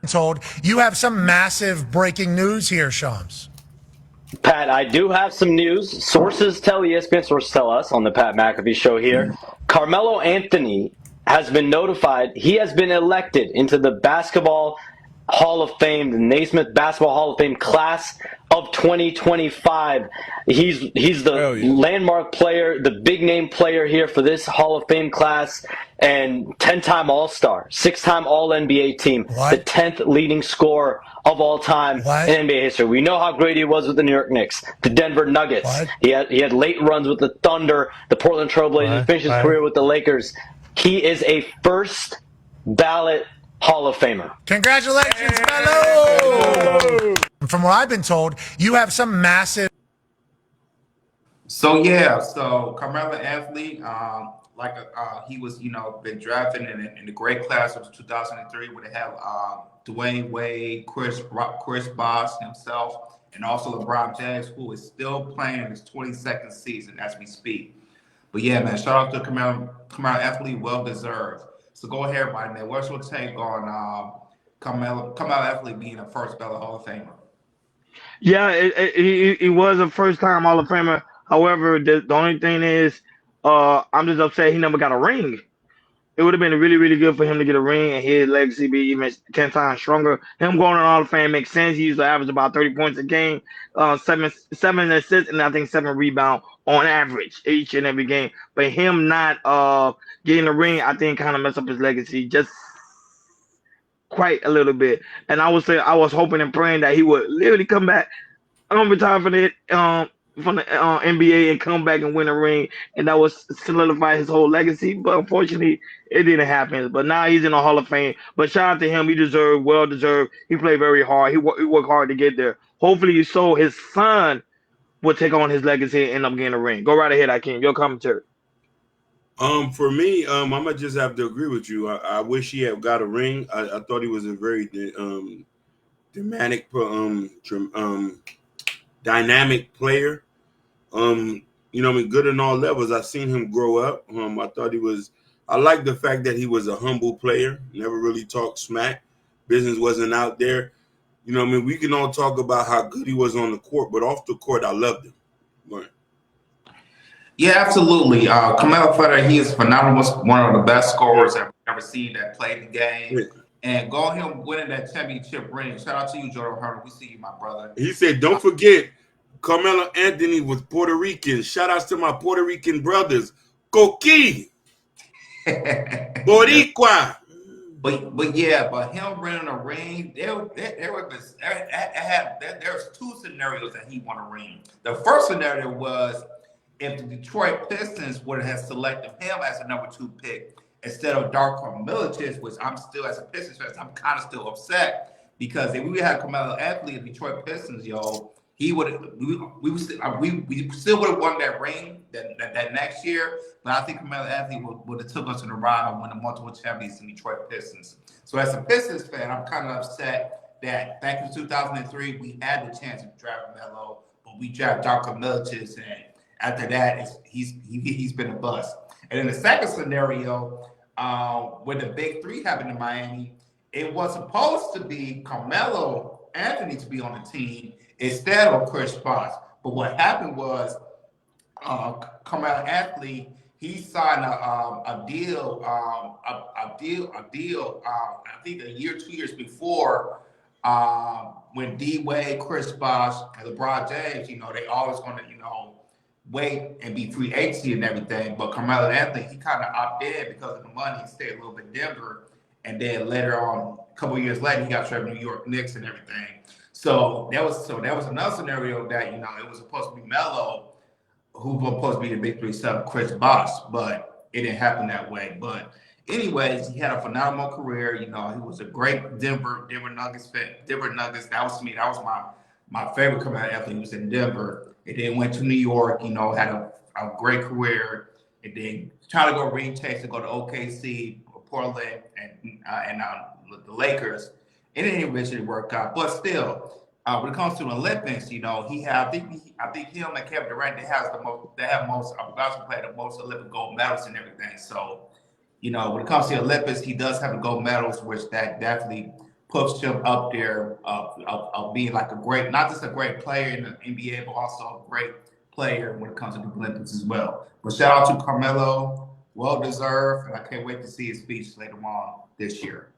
Told you have some massive breaking news here, Shams. Pat, I do have some news. Sources tell ESPN, sources tell us on the Pat McAfee show here. Carmelo Anthony has been notified. He has been elected into the Basketball Hall of Fame, the Naismith Basketball Hall of Fame class of 2025. He's the landmark player, the big name player here for this Hall of Fame class, and 10-time All-Star, 6-time All-NBA team, the 10th leading scorer of all time in NBA history. We know how great he was with the New York Knicks, the Denver Nuggets. He had late runs with the Thunder, the Portland Trailblazers, finished his career with the Lakers. He is a first ballot Hall of Famer. Congratulations, Melo! From what I've been told, you have some massive. So Carmelo Anthony, he was, been drafted in the great class of 2003, where they have Dwayne Wade, Chris Bosh himself, and also LeBron James, who is still playing in his 22nd season as we speak. But yeah, man, shout out to Carmelo Anthony, well deserved. So go ahead, everybody, man. What's your take on Carmelo Anthony being a first ballot Hall of Famer? Yeah, he was a first-time Hall of Famer. However, the only thing is, I'm just upset he never got a ring. It would have been really, really good for him to get a ring and his legacy be even 10 times stronger. Him going to the Hall of Fame makes sense. He used to average about 30 points a game, seven assists, and I think 7 rebounds on average each and every game. But him not getting a ring, I think, kind of messed up his legacy just quite a little bit. And I was hoping and praying that he would literally come back, retire from the NBA and come back and win a ring, and that was solidify his whole legacy. But unfortunately, it didn't happen. But now he's in the Hall of Fame. But shout out to him. He well deserved. He played very hard. He worked hard to get there. Hopefully, so his son will take on his legacy and end up getting a ring. Go right ahead, Akeem. Your commentary. For me, I'm gonna just have to agree with you. I wish he had got a ring. I thought he was a very dynamic player. Good in all levels. I've seen him grow up. I like the fact that he was a humble player, never really talked smack. Business wasn't out there. We can all talk about how good he was on the court, but off the court, I loved him. Right. Yeah, absolutely. Carmelo Anthony, he is phenomenal. One of the best scorers I've ever seen that played the game. Yeah. And go him winning that championship ring. Shout out to you, Jordan Herman. We see you, my brother. He said, don't forget, Carmelo Anthony was Puerto Rican. Shout outs to my Puerto Rican brothers. Coqui. Boricua. But him winning a ring, there's 2 scenarios that he won a ring. The first scenario was if the Detroit Pistons would have selected him as a number 2 pick instead of Darko Milicic, which I'm still, as a Pistons fan, I'm kind of still upset, because if we had Carmelo Anthony and Detroit Pistons, we still would have won that ring that next year. But I think Carmelo Anthony would have took us to the ride and won the multiple champions in Detroit Pistons. So as a Pistons fan, I'm kind of upset that back in 2003 we had the chance to draft Melo, but we drafted Darko Milicic, and after that he's been a bust. And in the second scenario, when the Big Three happened in Miami, it was supposed to be Carmelo Anthony to be on the team instead of Chris Bosh. But what happened was Carmelo Anthony, he signed a deal. I think a year, 2 years before, when D Wade, Chris Bosh, and LeBron James, they always going to wait and be free agency and everything. But Carmelo Anthony, he kind of opted in because of the money. He stayed a little bit in Denver, and then later on, a couple of years later, he got traded to New York Knicks and everything. So that was another scenario that it was supposed to be Melo, who was supposed to be the Big Three sub Chris Bosh, but it didn't happen that way. But anyways, he had a phenomenal career. He was a great Denver Nuggets fan. Denver Nuggets. That was me. That was my favorite Carmelo Anthony. He was in Denver. And then went to New York. Had a great career. And then tried to go ring chase to go to OKC, Portland, and the Lakers. It didn't eventually work out, but still, when it comes to the Olympics, I think him and Kevin Durant, they have most. Played the most Olympic gold medals and everything. So, when it comes to the Olympics, he does have the gold medals, which that definitely puts him up there of being like a great, not just a great player in the NBA, but also a great player when it comes to the Olympics as well. But shout out to Carmelo, well deserved, and I can't wait to see his speech later on this year.